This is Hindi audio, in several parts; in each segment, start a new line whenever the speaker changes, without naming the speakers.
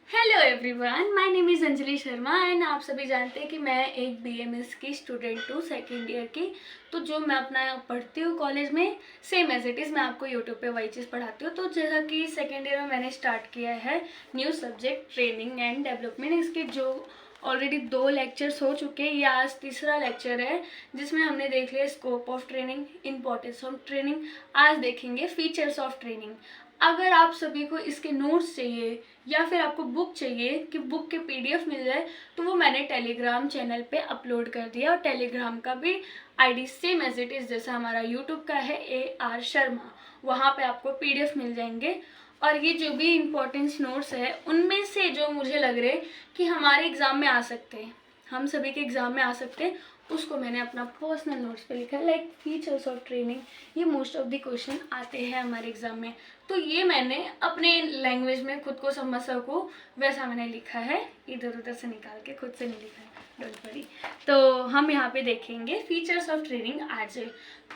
Hello everyone, my name is Anjali Sharma and आप सभी जानते हैं कि मैं एक बीएमएस की स्टूडेंट हूँ, सेकेंड ईयर की। तो जो मैं अपना पढ़ती हूँ कॉलेज में, सेम एज इट इज़ मैं आपको यूट्यूब पे वही चीज़ पढ़ाती हूँ। तो जैसा कि सेकेंड ईयर में मैंने स्टार्ट किया है new subject training and development. इसके जो ऑलरेडी 2 लेक्चर्स हो चुके हैं, ये आज तीसरा लेक्चर है जिसमें हमने देख लिया scope of training, importance of training. आज देखेंगे फीचर्स ऑफ ट्रेनिंग। अगर आप सभी को इसके नोट्स चाहिए या फिर आपको बुक चाहिए कि बुक के पीडीएफ मिल जाए, तो वो मैंने टेलीग्राम चैनल पे अपलोड कर दिया। और टेलीग्राम का भी ID same as it is जैसा हमारा यूट्यूब का है, AR शर्मा। वहाँ पे आपको पीडीएफ मिल जाएंगे। और ये जो भी इम्पोर्टेंस नोट्स है उनमें से जो मुझे लग रहे कि हमारे एग्ज़ाम में आ सकते हैं, हम सभी के एग्ज़ाम में आ सकते हैं, उसको मैंने अपना पर्सनल नोट्स पे लिखा है। लाइक फीचर्स ऑफ ट्रेनिंग, ये मोस्ट ऑफ द क्वेश्चन आते हैं हमारे एग्ज़ाम में। तो ये मैंने अपने लैंग्वेज में खुद को समझ सकूँ वैसा मैंने लिखा है, इधर उधर से निकाल के, खुद से नहीं लिखा है, डोंट वरी। तो हम यहाँ पे देखेंगे फीचर्स ऑफ ट्रेनिंग। आज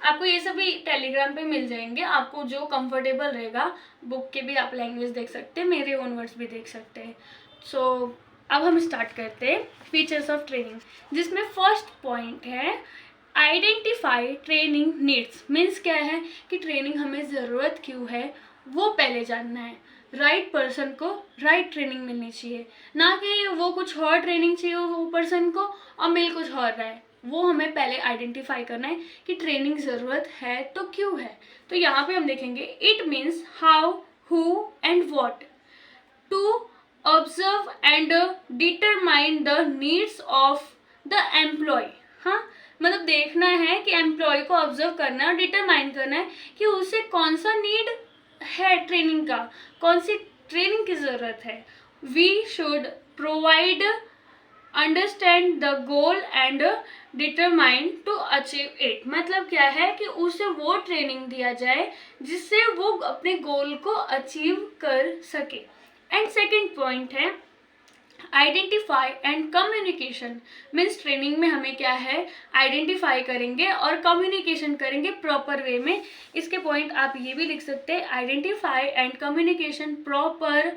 आपको ये सभी टेलीग्राम पे मिल जाएंगे, आपको जो कंफर्टेबल रहेगा। बुक के भी आप लैंग्वेज देख सकते हैं, मेरे ओन वर्ड्स भी देख सकते हैं। सो अब हम स्टार्ट करते हैं फीचर्स ऑफ ट्रेनिंग, जिसमें फर्स्ट पॉइंट है आइडेंटिफाई ट्रेनिंग नीड्स। मीन्स क्या है कि ट्रेनिंग हमें ज़रूरत क्यों है वो पहले जानना है। राइट पर्सन को राइट ट्रेनिंग मिलनी चाहिए, ना कि वो कुछ और ट्रेनिंग चाहिए वो पर्सन को और मिल कुछ और रहा है। वो हमें पहले आइडेंटिफाई करना है कि ट्रेनिंग ज़रूरत है तो क्यों है। तो यहाँ पे हम देखेंगे it means how, who and what to observe and determine the needs of the employ. हाँ, मतलब देखना है कि एम्प्लॉय को ऑब्जर्व करना है और डिटरमाइन करना है कि उसे कौन सा नीड है ट्रेनिंग का, कौन सी ट्रेनिंग की ज़रूरत है। We should provide understand the goal and determine to achieve it. मतलब क्या है कि उसे वो ट्रेनिंग दिया जाए जिससे वो अपने गोल को अचीव कर सके। एंड सेकेंड पॉइंट है identify and communication. Means training में हमें क्या है, आइडेंटिफाई करेंगे और कम्युनिकेशन करेंगे प्रॉपर वे में। इसके पॉइंट आप ये भी लिख सकते हैं, identify and communication proper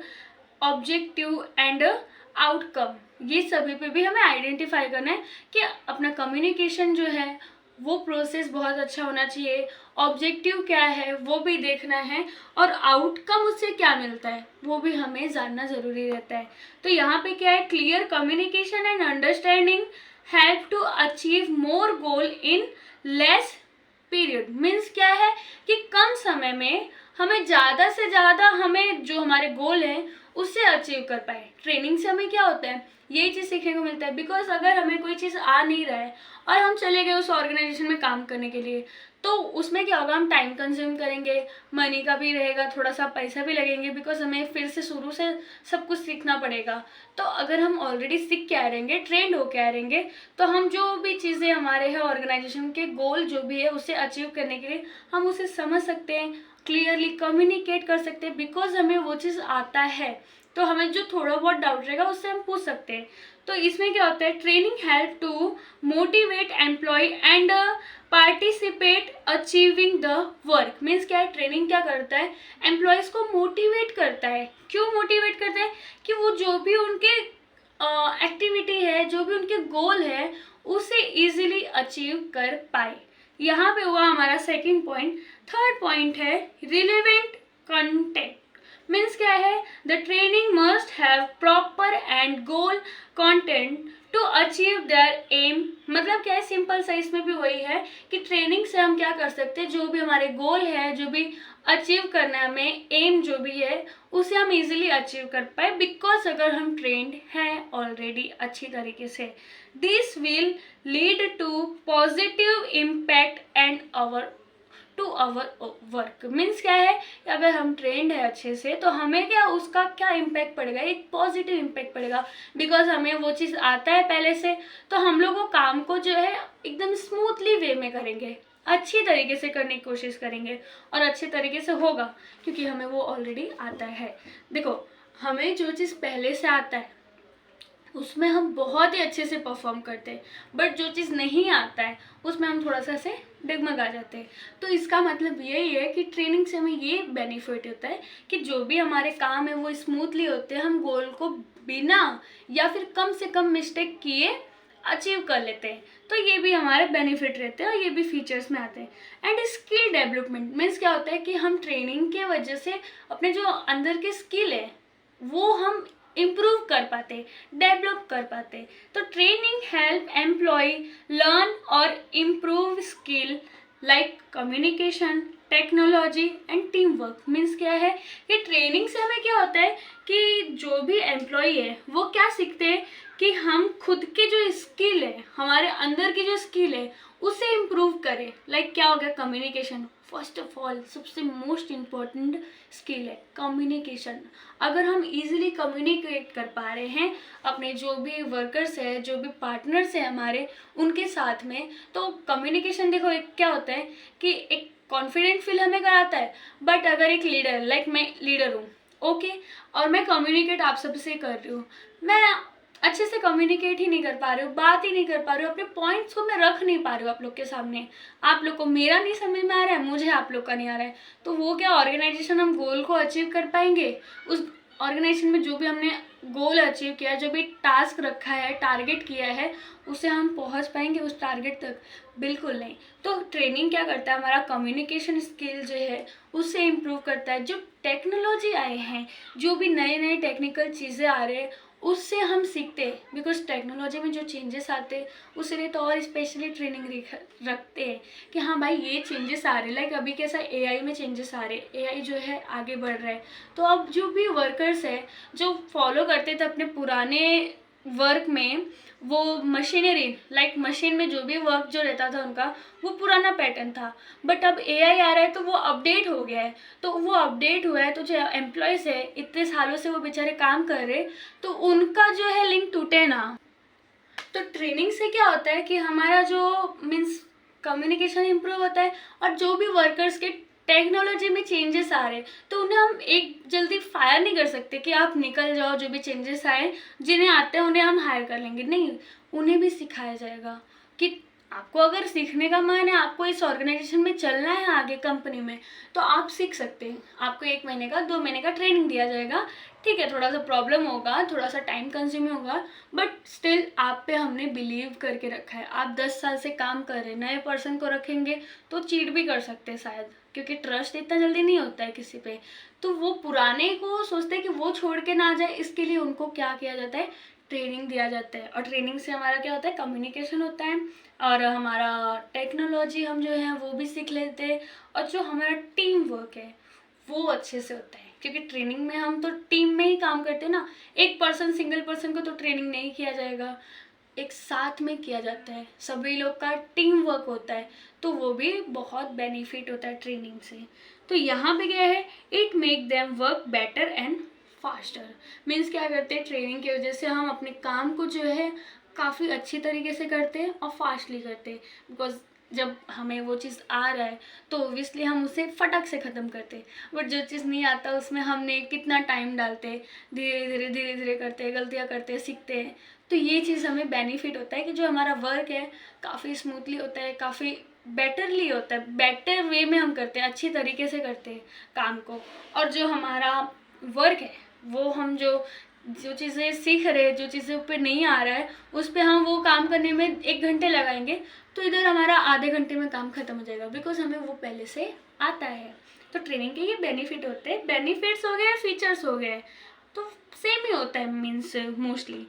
objective and outcome. ये सभी पे भी हमें आइडेंटिफाई करना है कि अपना कम्युनिकेशन जो है वो प्रोसेस बहुत अच्छा होना चाहिए, ऑब्जेक्टिव क्या है वो भी देखना है, और आउटकम उससे क्या मिलता है वो भी हमें जानना ज़रूरी रहता है। तो यहाँ पे क्या है, clear communication and understanding help to achieve more goal in less period. Means क्या है कि कम समय में हमें ज़्यादा से ज़्यादा हमें जो हमारे गोल हैं उससे अचीव कर पाए। ट्रेनिंग से हमें क्या होता है, यही चीज़ सीखने को मिलता है। बिकॉज अगर हमें कोई चीज़ आ नहीं रहा है और हम चले गए उस ऑर्गेनाइजेशन में काम करने के लिए, तो उसमें क्या होगा, हम टाइम कंज्यूम करेंगे, मनी का भी रहेगा, थोड़ा सा पैसा भी लगेंगे, बिकॉज हमें फिर से शुरू से सब कुछ सीखना पड़ेगा। तो अगर हम ऑलरेडी सीख के आ रहेंगे, ट्रेंड होके आ रहेंगे, तो हम जो भी चीज़ें हमारे हैं ऑर्गेनाइजेशन के गोल जो भी है उसे अचीव करने के लिए हम उसे समझ सकते हैं, क्लियरली कम्युनिकेट कर सकते हैं, बिकॉज हमें वो चीज़ आता है। तो हमें जो थोड़ा बहुत डाउट रहेगा उससे हम पूछ सकते हैं। तो इसमें क्या होता है, training help to motivate employ and participate achieving the work. Means क्या है, ट्रेनिंग क्या करता है, एम्प्लॉयज़ को मोटिवेट करता है। क्यों मोटिवेट करता है, कि वो जो भी उनके एक्टिविटी है, जो भी उनके गोल है, उसे इजीली अचीव कर पाए। यहाँ पे हुआ हमारा सेकंड पॉइंट। थर्ड पॉइंट है रिलेवेंट कंटेंट। मीन्स क्या है, the training must have proper and goal content to achieve their aim. मतलब क्या है, सिंपल सा इसमें भी वही है कि ट्रेनिंग से हम क्या कर सकते हैं, जो भी हमारे गोल है, जो भी अचीव करना है हमें, एम जो भी है, उसे हम इजीली अचीव कर पाए। बिकॉज अगर हम ट्रेंड हैं ऑलरेडी अच्छी तरीके से, this will lead to positive impact and to our work. Means क्या है, अगर हम ट्रेंड है अच्छे से तो हमें क्या, उसका क्या इम्पैक्ट पड़ेगा, एक पॉजिटिव इम्पैक्ट पड़ेगा। बिकॉज हमें वो चीज़ आता है पहले से, तो हम लोग वो काम को जो है एकदम स्मूथली वे में करेंगे, अच्छी तरीके से करने की कोशिश करेंगे और अच्छे तरीके से होगा, क्योंकि हमें वो ऑलरेडी आता है। देखो, हमें जो चीज़ पहले से आता है उसमें हम बहुत ही अच्छे से परफॉर्म करते हैं, बट जो चीज़ नहीं आता है उसमें हम थोड़ा सा से डगमगा जाते हैं। तो इसका मतलब यही है कि ट्रेनिंग से हमें ये बेनिफिट होता है कि जो भी हमारे काम है वो स्मूथली होते हैं, हम गोल को बिना या फिर कम से कम मिस्टेक किए अचीव कर लेते हैं। तो ये भी हमारे बेनिफिट रहते हैं और ये भी फीचर्स में आते हैं। एंड स्किल डेवलपमेंट मीन्स क्या होता है कि हम ट्रेनिंग के वजह से अपने जो अंदर के स्किल है वो हम इम्प्रूव कर पाते, डेवलप कर पाते। तो ट्रेनिंग हेल्प एम्प्लॉय लर्न और improve skill like communication, technology and team work. Means क्या है कि ट्रेनिंग से हमें क्या होता है कि जो भी एम्प्लॉय है वो क्या सीखते हैं कि हम खुद के जो स्किल है, हमारे अंदर की जो स्किल है उसे इम्प्रूव करें। लाइक क्या हो गया, कम्युनिकेशन। फर्स्ट ऑफ ऑल सबसे मोस्ट इम्पॉर्टेंट स्किल है कम्युनिकेशन। अगर हम इजीली कम्युनिकेट कर पा रहे हैं अपने जो भी वर्कर्स है, जो भी पार्टनर्स है हमारे, उनके साथ में, तो कम्युनिकेशन देखो एक क्या होता है कि एक कॉन्फिडेंट फील हमें कराता है। बट अगर एक लीडर, लाइक मैं लीडर हूँ, ओके, और मैं कम्युनिकेट आप सबसे कर रही हूँ, मैं अच्छे से कम्युनिकेट ही नहीं कर पा रही हूँ, बात ही नहीं कर पा रही हूँ, अपने पॉइंट्स को मैं रख नहीं पा रही हूँ आप लोग के सामने, आप लोग को मेरा नहीं समझ में आ रहा है, मुझे आप लोग का नहीं आ रहा है, तो वो क्या ऑर्गेनाइजेशन हम गोल को अचीव कर पाएंगे? उस ऑर्गेनाइजेशन में जो भी हमने गोल अचीव किया, जो भी टास्क रखा है, टारगेट किया है, उसे हम पहुंच पाएंगे उस टारगेट तक? बिल्कुल नहीं। तो ट्रेनिंग क्या करता है, हमारा कम्युनिकेशन स्किल जो है उससे इम्प्रूव करता है। जो टेक्नोलॉजी आए हैं, जो भी नए नए टेक्निकल चीज़ें आ रहे हैं, उससे हम सीखते हैं। बिकॉज टेक्नोलॉजी में जो चेंजेस आते हैं उसके लिए तो और स्पेशली ट्रेनिंग रखते हैं कि हाँ भाई ये चेंजेस आ रहे हैं। लाइक अभी कैसा एआई में चेंजेस आ रहे हैं, एआई जो है आगे बढ़ रहा है, तो अब जो भी वर्कर्स है जो फॉलो करते थे अपने पुराने वर्क में, वो मशीनरी, लाइक मशीन में जो भी वर्क जो रहता था उनका, वो पुराना पैटर्न था। बट अब एआई आ रहा है तो वो अपडेट हो गया है। तो वो अपडेट हुआ है तो जो एम्प्लॉयज़ है इतने सालों से वो बेचारे काम कर रहे, तो उनका जो है लिंक टूटे ना। तो ट्रेनिंग से क्या होता है कि हमारा जो मीन्स कम्युनिकेशन इम्प्रूव होता है, और जो भी वर्कर्स के टेक्नोलॉजी में चेंजेस आ रहे हैं तो उन्हें हम एक जल्दी फायर नहीं कर सकते कि आप निकल जाओ, जो भी चेंजेस आए जिन्हें आते हैं उन्हें हम हायर कर लेंगे। नहीं, उन्हें भी सिखाया जाएगा कि आपको अगर सीखने का मन है, आपको इस ऑर्गेनाइजेशन में चलना है आगे कंपनी में, तो आप सीख सकते हैं। आपको 1 महीने का 2 महीने का ट्रेनिंग दिया जाएगा। ठीक है, थोड़ा सा प्रॉब्लम होगा, थोड़ा सा टाइम कंज्यूमिंग होगा, बट स्टिल आप पे हमने बिलीव करके रखा है। आप 10 साल से काम कर रहे हैं, नए पर्सन को रखेंगे तो चीट भी कर सकते हैं शायद, क्योंकि ट्रस्ट इतना जल्दी नहीं होता है किसी पे। तो वो पुराने को सोचते हैं कि वो छोड़ के ना जाए, इसके लिए उनको क्या किया जाता है, ट्रेनिंग दिया जाता है। और ट्रेनिंग से हमारा क्या होता है, कम्युनिकेशन होता है, और हमारा टेक्नोलॉजी हम जो है वो भी सीख लेते हैं, और जो हमारा टीम वर्क है वो अच्छे से होता है। क्योंकि ट्रेनिंग में हम तो टीम में ही काम करते हैं ना, एक पर्सन, सिंगल पर्सन को तो ट्रेनिंग नहीं किया जाएगा, एक साथ में किया जाता है, सभी लोग का टीम वर्क होता है, तो वो भी बहुत बेनिफिट होता है ट्रेनिंग से। तो यहाँ पे क्या है, it make them work better and faster. Means क्या करते हैं, ट्रेनिंग की वजह से हम अपने काम को जो है काफ़ी अच्छी तरीके से करते हैं और फास्टली करते हैं। बिकॉज जब हमें वो चीज़ आ रहा है तो ओबियसली हम उसे फटक से ख़त्म करते हैं, बट जो चीज़ नहीं आता उसमें हमने कितना टाइम डालते, धीरे धीरे करते हैं, गलतियाँ करते हैं, सीखते हैं। तो ये चीज़ हमें बेनिफिट होता है कि जो हमारा वर्क है काफ़ी स्मूथली होता है, काफ़ी बेटरली होता है, बेटर वे में हम करते हैं, अच्छी तरीके से करते हैं काम को। और जो हमारा वर्क है वो हम जो चीज़ें सीख रहे हैं, जो चीज़ें ऊपर नहीं आ रहा है, उस पर हम वो काम करने में 1 घंटे लगाएंगे तो इधर हमारा आधे घंटे में काम खत्म हो जाएगा, बिकॉज हमें वो पहले से आता है। तो ट्रेनिंग के ये बेनिफिट होते हैं, बेनिफिट्स हो गए, फीचर्स हो गए, तो सेम ही होता है means mostly.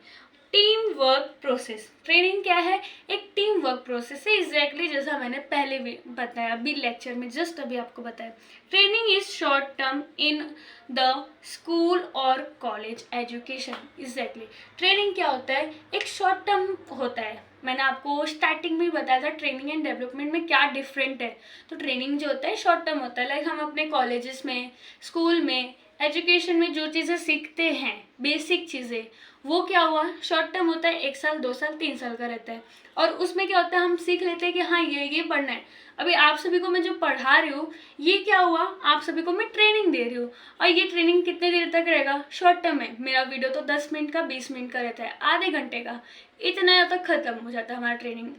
Team work process, training क्या है, एक टीम वर्क प्रोसेस है, एग्जैक्टली जैसा मैंने पहले भी बताया, अभी लेक्चर में जस्ट अभी आपको बताया। Training is short term in the school और कॉलेज एजुकेशन। एग्जैक्टली ट्रेनिंग क्या होता है, एक शॉर्ट टर्म होता है। मैंने आपको स्टार्टिंग में बताया था ट्रेनिंग एंड डेवलपमेंट में क्या डिफरेंट है। तो ट्रेनिंग जो होता है शॉर्ट टर्म होता है, लाइक हम अपने कॉलेजेस में, स्कूल में, एजुकेशन में जो चीज़ें सीखते हैं, बेसिक चीज़ें, वो क्या हुआ, शॉर्ट टर्म होता है, 1 साल 2 साल 3 साल का रहता है। और उसमें क्या होता है, हम सीख लेते हैं कि हाँ ये पढ़ना है। अभी आप सभी को मैं जो पढ़ा रही हूँ, ये क्या हुआ, आप सभी को मैं ट्रेनिंग दे रही हूँ, और ये ट्रेनिंग कितने देर तक रहेगा, शॉर्ट टर्म है। मेरा वीडियो तो 10 मिनट का 20 मिनट का रहता है, आधे घंटे का, इतना तक खत्म हो जाता है हमारा ट्रेनिंग।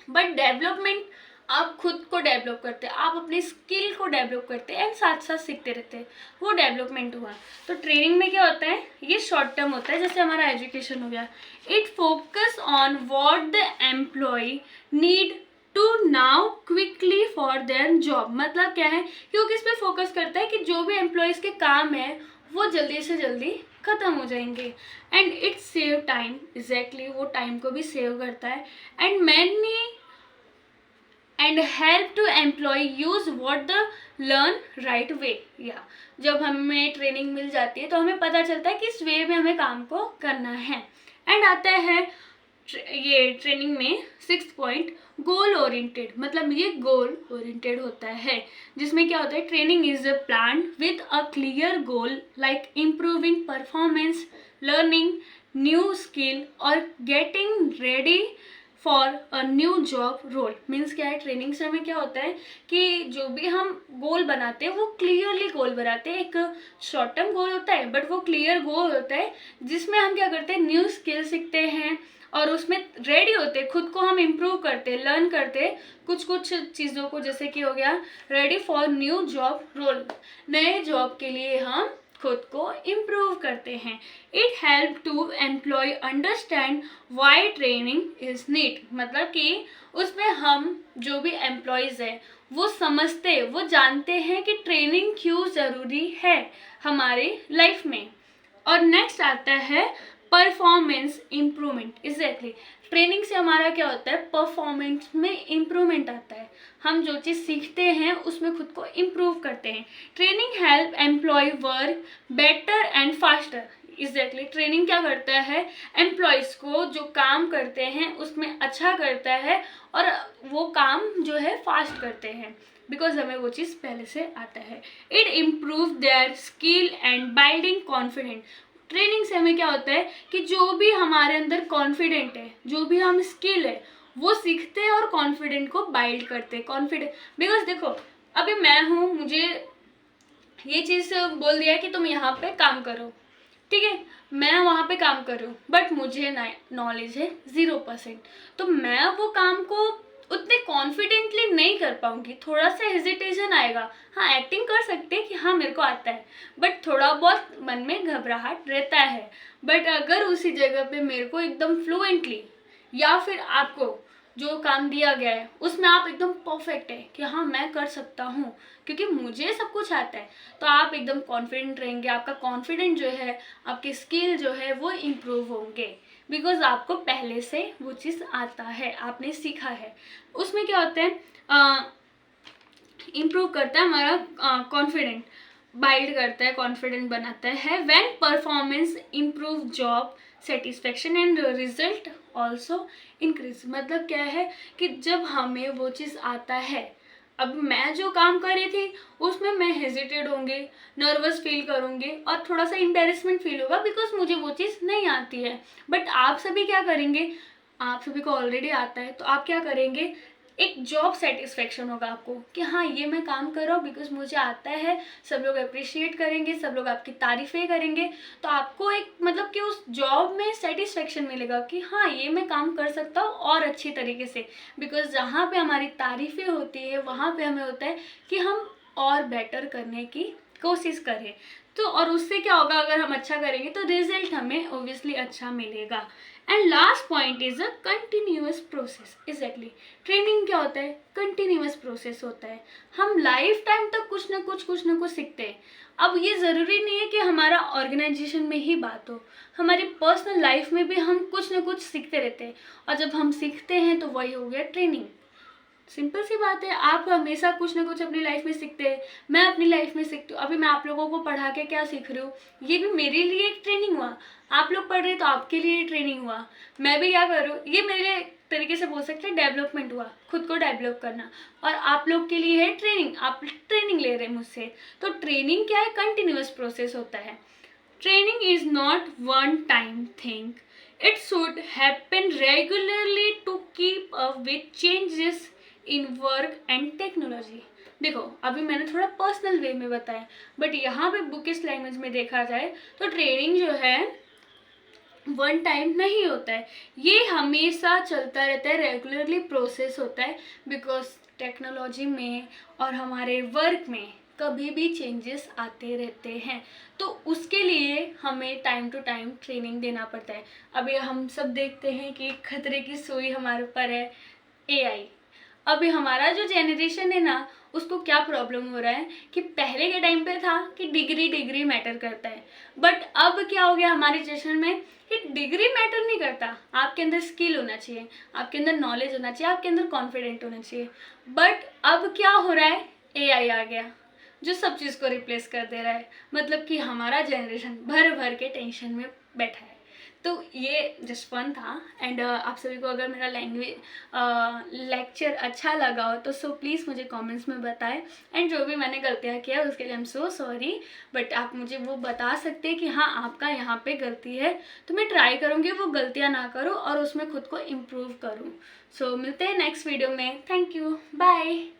बट डेवलपमेंट आप खुद को डेवलप करते हैं, आप अपनी स्किल को डेवलप करते हैं एंड साथ साथ सीखते रहते हैं, वो डेवलपमेंट हुआ। तो ट्रेनिंग में क्या होता है, ये शॉर्ट टर्म होता है, जैसे हमारा एजुकेशन हो गया। It focus on what the employ need to now quickly for their job. मतलब क्या है, क्योंकि इस पर फोकस करता है कि जो भी एम्प्लॉयज़ के काम है वो जल्दी से जल्दी ख़त्म हो जाएंगे। And it save time, exactly वो टाइम को भी सेव करता है। And many and help to employ use what the learn right way. या जब हमें ट्रेनिंग मिल जाती है तो हमें पता चलता है कि इस वे में हमें काम को करना है। एंड आता है ये ट्रेनिंग में 6th पॉइंट, गोल ओरिएंटेड। मतलब ये गोल ओरिएंटेड होता है, जिसमें क्या होता है, training is a plan with a clear goal like improving performance, learning new skill और getting ready for a new job role. Means क्या है, ट्रेनिंग से हमें क्या होता है कि जो भी हम गोल बनाते हैं वो क्लियरली गोल बनाते हैं। एक शॉर्ट टर्म गोल होता है बट वो क्लियर गोल होता है, जिसमें हम क्या करते हैं, न्यू स्किल सीखते हैं और उसमें रेडी होते हैं, खुद को हम इम्प्रूव करते हैं, लर्न करते हैं कुछ चीज़ों को, जैसे कि हो गया ready for new job role, नए जॉब के लिए हम खुद को इम्प्रूव करते हैं। It help to employ understand why training is need. मतलब कि उसमें हम जो भी एम्प्लॉयज़ है वो समझते, वो जानते हैं कि ट्रेनिंग क्यों ज़रूरी है हमारे लाइफ में। और नेक्स्ट आता है परफॉर्मेंस इम्प्रूवमेंट। एग्जैक्टली ट्रेनिंग से हमारा क्या होता है, परफॉर्मेंस में इम्प्रूवमेंट आता है। हम जो चीज़ सीखते हैं उसमें खुद को इम्प्रूव करते हैं। Training help employ work better and faster. Exactly training क्या करता है, एम्प्लॉयज़ को जो काम करते हैं उसमें अच्छा करता है और वो काम जो है फास्ट करते हैं, बिकॉज हमें वो चीज़ पहले से आता है। It improve their skill and building confident. Training से हमें क्या होता है कि जो भी हमारे अंदर कॉन्फिडेंट है, जो भी हम स्किल है वो सीखते हैं और कॉन्फिडेंट को बाइल्ड करते हैं। कॉन्फिडेंट, बिकॉज देखो अभी मैं हूँ, मुझे ये चीज़ बोल दिया कि तुम यहाँ पे काम करो, ठीक है, मैं वहाँ पे काम कर रही हूँ बट मुझे नॉलेज है 0%, तो मैं वो काम को उतने कॉन्फिडेंटली नहीं कर पाऊंगी, थोड़ा सा हेजिटेशन आएगा। हाँ एक्टिंग कर सकते हैं कि हाँ मेरे को आता है, बट थोड़ा बहुत मन में घबराहट रहता है। बट अगर उसी जगह पे मेरे को एकदम फ्लुएंटली, या फिर आपको जो काम दिया गया है उसमें आप एकदम परफेक्ट है कि हाँ मैं कर सकता हूँ क्योंकि मुझे सब कुछ आता है, तो आप एकदम कॉन्फिडेंट रहेंगे, आपका कॉन्फिडेंट जो है, आपके स्किल जो है वो इम्प्रूव होंगे, बिकॉज आपको पहले से वो चीज़ आता है, आपने सीखा है। उसमें क्या होता है, इम्प्रूव करता है हमारा कॉन्फिडेंट, बाइल्ड करता है, कॉन्फिडेंट बनाता है। When performance improve job satisfaction and result also increase. मतलब क्या है कि जब हमें वो चीज़ आता है, अब मैं जो काम कर रही थी उसमें मैं हेजिटेड होंगी, नर्वस फील करूँगी और थोड़ा सा एम्बैरेसमेंट फील होगा बिकॉज मुझे वो चीज़ नहीं आती है। बट आप सभी क्या करेंगे, आप सभी को ऑलरेडी आता है, तो आप क्या करेंगे, एक जॉब सेटिस्फेक्शन होगा आपको कि हाँ ये मैं काम कर रहा हूँ बिकॉज मुझे आता है, सब लोग अप्रिशिएट करेंगे, सब लोग आपकी तारीफ़ें करेंगे, तो आपको एक मतलब कि उस जॉब में सेटिस्फेक्शन मिलेगा कि हाँ ये मैं काम कर सकता हूँ और अच्छी तरीके से। बिकॉज जहाँ पे हमारी तारीफ़ें होती है वहाँ पे हमें होता है कि हम और बेटर करने की कोशिश करें, तो और उससे क्या होगा, अगर हम अच्छा करेंगे तो रिजल्ट हमें ओब्वियसली अच्छा मिलेगा। And last point is a continuous process. Exactly training क्या होता है, कंटिन्यूअस प्रोसेस होता है, हम लाइफ टाइम तक कुछ ना कुछ सीखते हैं। अब ये ज़रूरी नहीं है कि हमारा ऑर्गेनाइजेशन में ही बात हो, हमारी पर्सनल लाइफ में भी हम कुछ ना कुछ सीखते रहते हैं, और जब हम सीखते हैं तो वही हो गया ट्रेनिंग। सिंपल सी बात है, आप हमेशा कुछ ना कुछ अपनी लाइफ में सीखते हैं, मैं अपनी लाइफ में सीखती हूँ। अभी मैं आप लोगों को पढ़ा के क्या सीख रही हूँ, ये भी मेरे लिए एक ट्रेनिंग हुआ। आप लोग पढ़ रहे तो आपके लिए ट्रेनिंग हुआ। मैं भी क्या कर रही हूँ, ये मेरे लिए एक तरीके से बोल सकते हैं डेवलपमेंट हुआ, खुद को डेवलप करना। और आप लोग के लिए है ट्रेनिंग, आप ट्रेनिंग ले रहे हैं मुझसे। तो ट्रेनिंग क्या है, कंटिन्यूअस प्रोसेस होता है। Training is not one time thing, it should happen regularly to keep up with changes in work and technology. देखो अभी मैंने थोड़ा पर्सनल वे में बताया, बट यहाँ पे बुकिश लैंग्वेज में देखा जाए तो ट्रेनिंग जो है वन टाइम नहीं होता है, ये हमेशा चलता रहता है, रेगुलरली प्रोसेस होता है। बिकॉज टेक्नोलॉजी में और हमारे वर्क में कभी भी चेंजेस आते रहते हैं, तो उसके लिए हमें टाइम टू टाइम ट्रेनिंग देना पड़ता है। अभी हम सब देखते हैं कि खतरे की सुई हमारे ऊपर है, एआई। अभी हमारा जो जेनरेशन है ना, उसको क्या प्रॉब्लम हो रहा है कि पहले के टाइम पे था कि डिग्री मैटर करता है, बट अब क्या हो गया हमारे जनरेशन में कि डिग्री मैटर नहीं करता, आपके अंदर स्किल होना चाहिए, आपके अंदर नॉलेज होना चाहिए, आपके अंदर कॉन्फिडेंट होना चाहिए। बट अब क्या हो रहा है, एआई आ गया जो सब चीज़ को रिप्लेस कर दे रहा है। मतलब कि हमारा जनरेशन भर भर के टेंशन में बैठा है। तो ये जस्ट फन था। एंड आप सभी को अगर मेरा लेक्चर अच्छा लगा हो तो सो प्लीज़ मुझे कमेंट्स में बताएं। एंड जो भी मैंने गलतियाँ किया उसके लिए I am so sorry, but आप मुझे वो बता सकते हैं कि हाँ आपका यहाँ पे गलती है, तो मैं ट्राई करूँगी वो गलतियाँ ना करूँ और उसमें खुद को इम्प्रूव करूँ। सो मिलते हैं नेक्स्ट वीडियो में। Thank you, bye.